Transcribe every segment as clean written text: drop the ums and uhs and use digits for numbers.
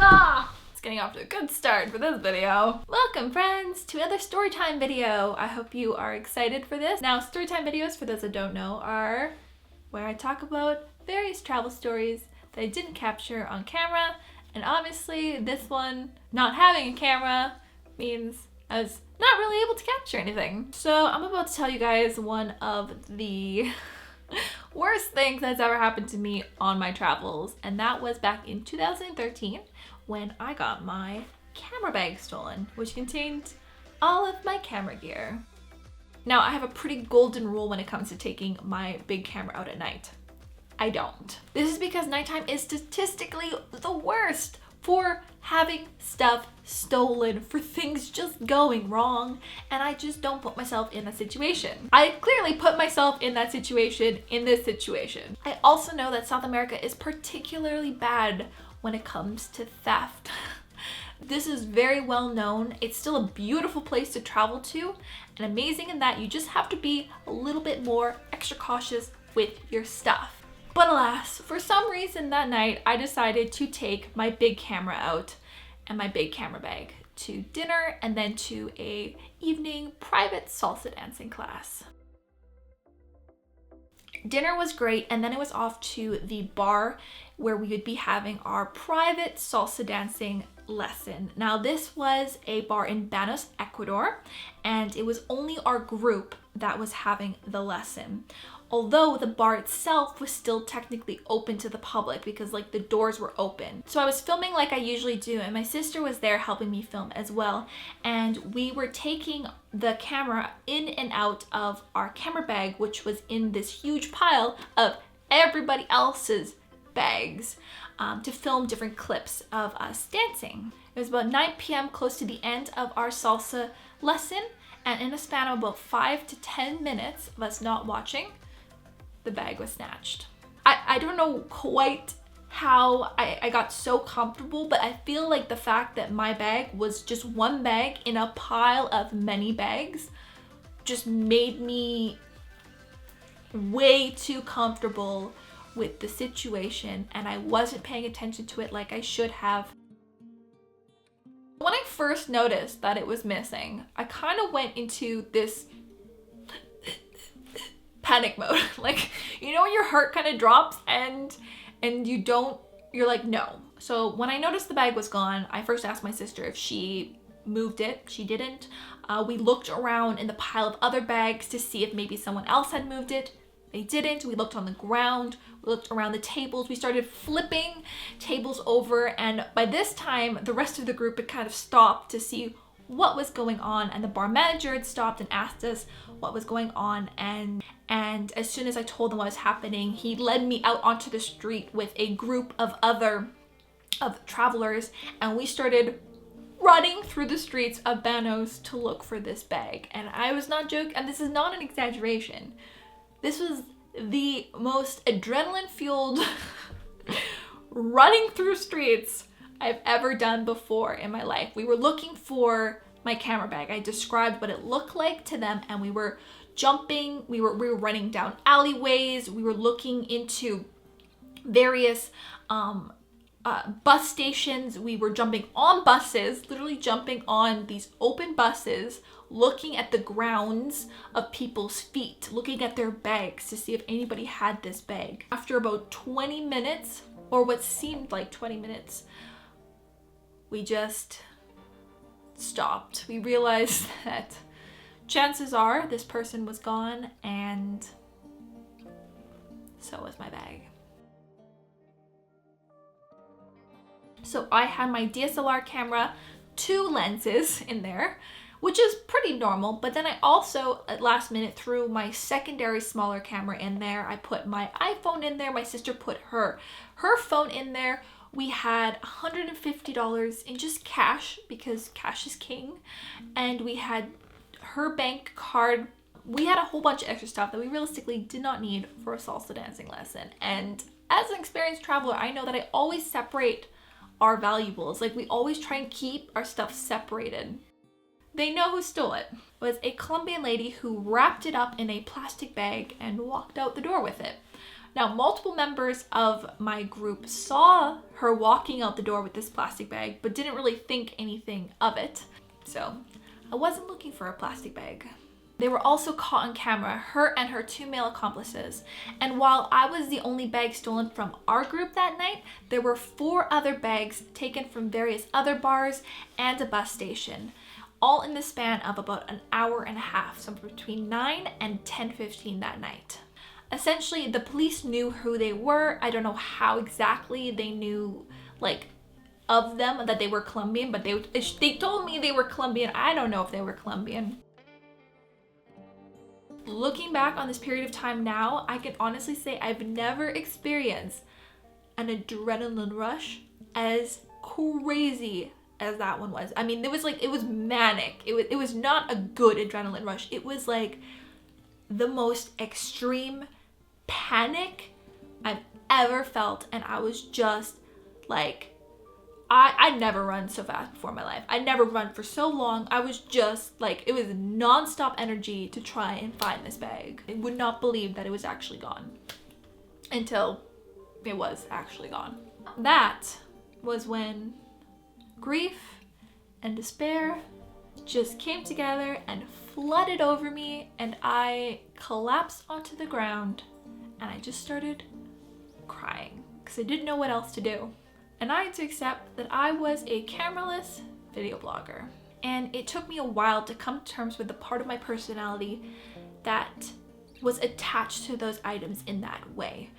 It's getting off to a good start for this video. Welcome friends to another storytime video. I hope you are excited for this. Now, storytime videos, for those that don't know, are where I talk about various travel stories that I didn't capture on camera. And obviously this one, not having a camera, means I was not really able to capture anything. So I'm about to tell you guys one of the worst things that's ever happened to me on my travels, and that was back in 2013 when I got my camera bag stolen, which contained all of my camera gear. Now, I have a pretty golden rule when it comes to taking my big camera out at night. I don't. This is because nighttime is statistically the worst for having stuff stolen, for things just going wrong, and I just don't put myself in that situation. I clearly put myself in that situation in this situation. I also know that South America is particularly bad when it comes to theft. This is very well known. It's still a beautiful place to travel to, and amazing in that you just have to be a little bit more extra cautious with your stuff. But alas, for some reason that night, I decided to take my big camera out and my big camera bag to dinner and then to a evening private salsa dancing class. Dinner was great, and then it was off to the bar where we would be having our private salsa dancing lesson. Now, this was a bar in Banos, Ecuador, and it was only our group that was having the lesson. Although the bar itself was still technically open to the public because the doors were open. So I was filming like I usually do, and my sister was there helping me film as well. And we were taking the camera in and out of our camera bag, which was in this huge pile of everybody else's bags, to film different clips of us dancing. It was about 9 p.m., close to the end of our salsa lesson. And in a span of about 5 to 10 minutes of us not watching, the bag was snatched. I don't know quite how I got so comfortable, but I feel like the fact that my bag was just one bag in a pile of many bags just made me way too comfortable with the situation, and I wasn't paying attention to it like I should have. When I first noticed that it was missing, I kind of went into this panic mode. You know when your heart kind of drops and you're like, no. So when I noticed the bag was gone, I first asked my sister if she moved it. She didn't. We looked around in the pile of other bags to see if maybe someone else had moved it. They didn't. We looked on the ground. We looked around the tables. We started flipping tables over, and by this time, the rest of the group had kind of stopped to see what was going on, and the bar manager had stopped and asked us what was going on, and as soon as I told him what was happening, he led me out onto the street with a group of travelers, and we started running through the streets of Banos to look for this bag. And I was not joking, and this is not an exaggeration. This was the most adrenaline-fueled running through streets I've ever done before in my life. We were looking for my camera bag. I described what it looked like to them, and we were jumping, we were running down alleyways, we were looking into various bus stations, we were jumping on buses, literally jumping on these open buses, looking at the grounds of people's feet, looking at their bags to see if anybody had this bag. After about 20 minutes, or what seemed like 20 minutes, we just stopped. We realized that chances are this person was gone, and so was my bag. So I had my DSLR camera, 2 lenses in there, which is pretty normal, but then I also, at last minute, threw my secondary smaller camera in there. I put my iPhone in there, my sister put her phone in there. We had $150 in just cash, because cash is king, and we had her bank card. We had a whole bunch of extra stuff that we realistically did not need for a salsa dancing lesson. And as an experienced traveler, I know that I always separate our valuables. We always try and keep our stuff separated. They know who stole it. It was a Colombian lady who wrapped it up in a plastic bag and walked out the door with it. Now, multiple members of my group saw her walking out the door with this plastic bag, but didn't really think anything of it. So I wasn't looking for a plastic bag. They were also caught on camera, her and her 2 male accomplices. And while I was the only bag stolen from our group that night, there were 4 other bags taken from various other bars and a bus station, all in the span of about an hour and a half, so between 9 and 10:15 that night. Essentially, the police knew who they were. I don't know how exactly they knew, like, of them, that they were Colombian, but they told me they were Colombian. I don't know if they were Colombian. Looking back on this period of time now, I can honestly say I've never experienced an adrenaline rush as crazy as that one was. I mean, it was manic. It was not a good adrenaline rush. It was like the most extreme panic I've ever felt, and I was just like, I'd never run so fast before in my life. I'd never run for so long. I was just like, it was nonstop energy to try and find this bag. I would not believe that it was actually gone until it was actually gone. That was when grief and despair just came together and flooded over me, and I collapsed onto the ground and I just started crying because I didn't know what else to do. And I had to accept that I was a cameraless video blogger. And it took me a while to come to terms with the part of my personality that was attached to those items in that way.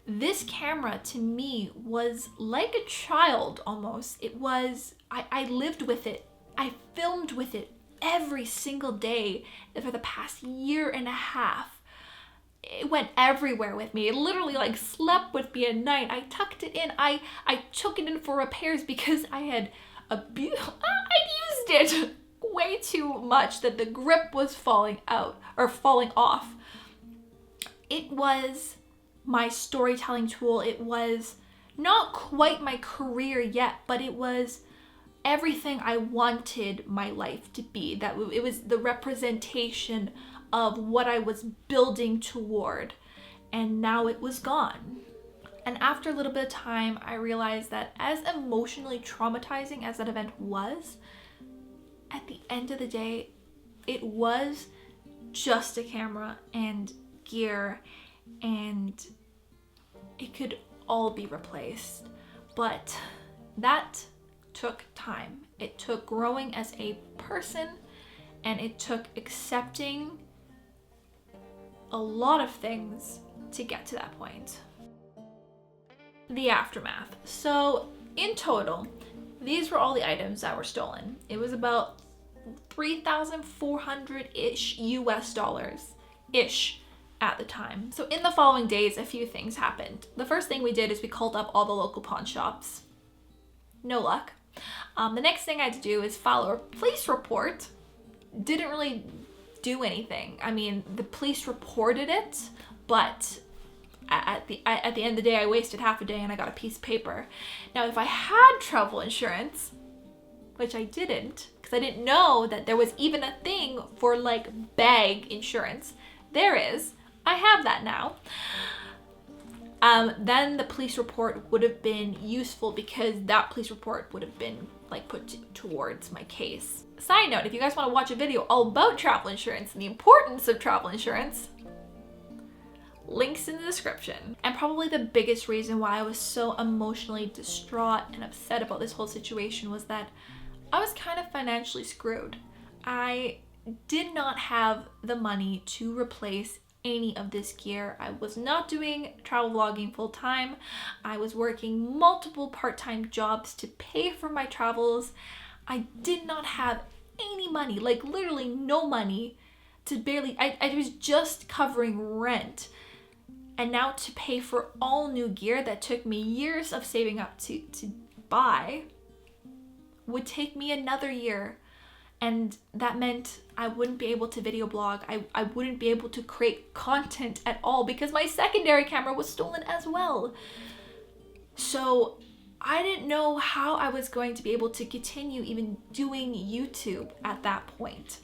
This camera to me was like a child almost. It was, I lived with it. I filmed with it every single day for the past year and a half. It went everywhere with me. It literally like slept with me at night. I tucked it in. I took it in for repairs because I had I'd used it way too much that the grip was falling out or falling off. It was my storytelling tool. It was not quite my career yet, but it was everything I wanted my life to be. That it was the representation of what I was building toward, and now it was gone. And after a little bit of time, I realized that as emotionally traumatizing as that event was, at the end of the day, it was just a camera and gear, and it could all be replaced. But that took time. It took growing as a person, and it took accepting a lot of things to get to that point. The aftermath. So in total, these were all the items that were stolen. It was about $3,400-ish US dollars-ish at the time. So in the following days, a few things happened. The first thing we did is we called up all the local pawn shops. No luck. The next thing I had to do is file a police report. Didn't really do anything. I mean, the police reported it, but at the end of the day, I wasted half a day and I got a piece of paper. Now, if I had travel insurance, which I didn't, because I didn't know that there was even a thing for like bag insurance. There is. I have that now. Then the police report would have been useful because that police report would have been like put towards my case. Side note, if you guys want to watch a video all about travel insurance and the importance of travel insurance, links in the description. And probably the biggest reason why I was so emotionally distraught and upset about this whole situation was that I was kind of financially screwed. I did not have the money to replace any of this gear. I was not doing travel vlogging full time. I was working multiple part-time jobs to pay for my travels. I did not have any money, like literally no money to barely, I was just covering rent. And now to pay for all new gear that took me years of saving up to buy would take me another year. And that meant I wouldn't be able to video blog. I wouldn't be able to create content at all because my secondary camera was stolen as well. So I didn't know how I was going to be able to continue even doing YouTube at that point.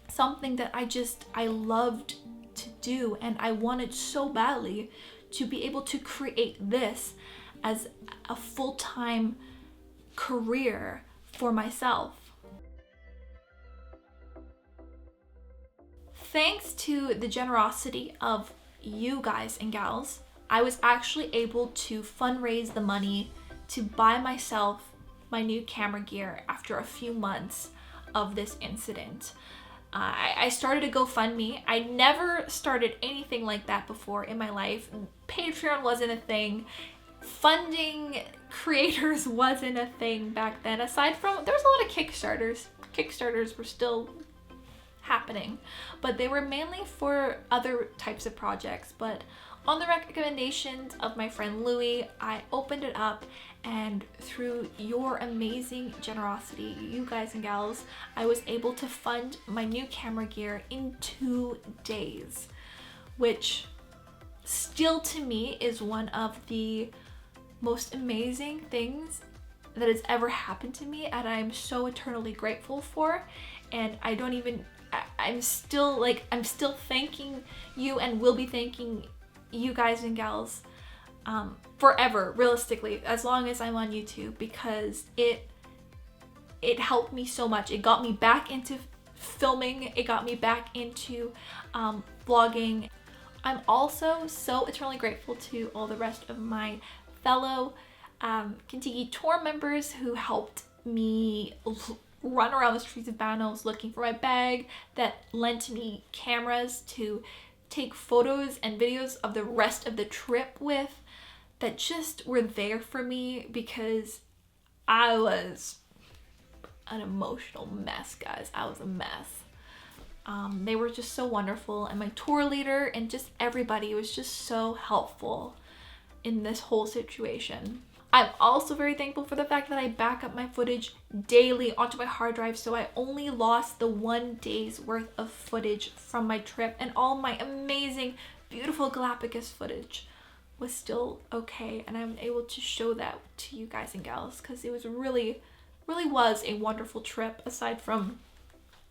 Something that I loved to do, and I wanted so badly to be able to create this as a full-time career for myself. Thanks to the generosity of you guys and gals, I was actually able to fundraise the money to buy myself my new camera gear after a few months of this incident. I started a GoFundMe. I never started anything like that before in my life. Patreon wasn't a thing. Funding creators wasn't a thing back then. Aside from, there was a lot of Kickstarters. Kickstarters were still happening, but they were mainly for other types of projects. But on the recommendations of my friend Louie, I opened it up, and through your amazing generosity, you guys and gals, I was able to fund my new camera gear in 2 days, which still to me is one of the most amazing things that has ever happened to me, and I'm so eternally grateful for. And I'm still thanking you, and will be thanking you guys and gals forever, realistically, as long as I'm on YouTube, because it helped me so much. It got me back into filming. It got me back into vlogging. I'm also so eternally grateful to all the rest of my fellow Kentucky tour members who helped me run around the streets of Banos looking for my bag, that lent me cameras to take photos and videos of the rest of the trip with, that just were there for me, because I was an emotional mess, guys. I was a mess. They were just so wonderful, and my tour leader and just everybody was just so helpful in this whole situation. I'm also very thankful for the fact that I back up my footage daily onto my hard drive, so I only lost the 1 day's worth of footage from my trip, and all my amazing, beautiful Galapagos footage was still okay, and I'm able to show that to you guys and gals, because it was really was a wonderful trip, aside from.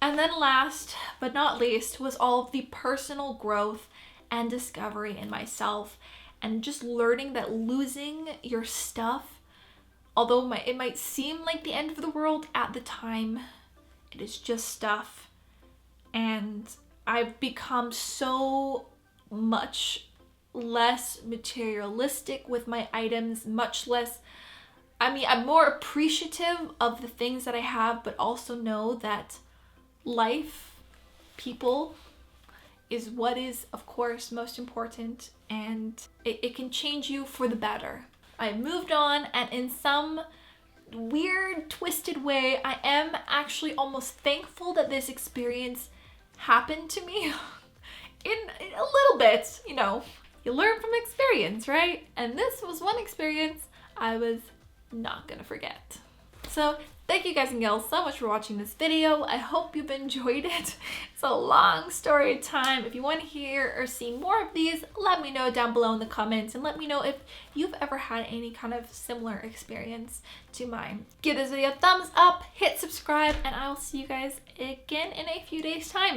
And then last but not least was all of the personal growth and discovery in myself, and just learning that losing your stuff, although it might seem like the end of the world at the time, it is just stuff. And I've become so much less materialistic with my items, much less, I'm more appreciative of the things that I have, but also know that life, people, is what is, of course, most important, and it can change you for the better. I moved on, and in some weird, twisted way, I am actually almost thankful that this experience happened to me. in a little bit, you learn from experience, right? And this was one experience I was not gonna forget. So thank you guys and gals so much for watching this video. I hope you've enjoyed it. It's a long story time. If you want to hear or see more of these, let me know down below in the comments, and let me know if you've ever had any kind of similar experience to mine. Give this video a thumbs up, hit subscribe, and I will see you guys again in a few days' time.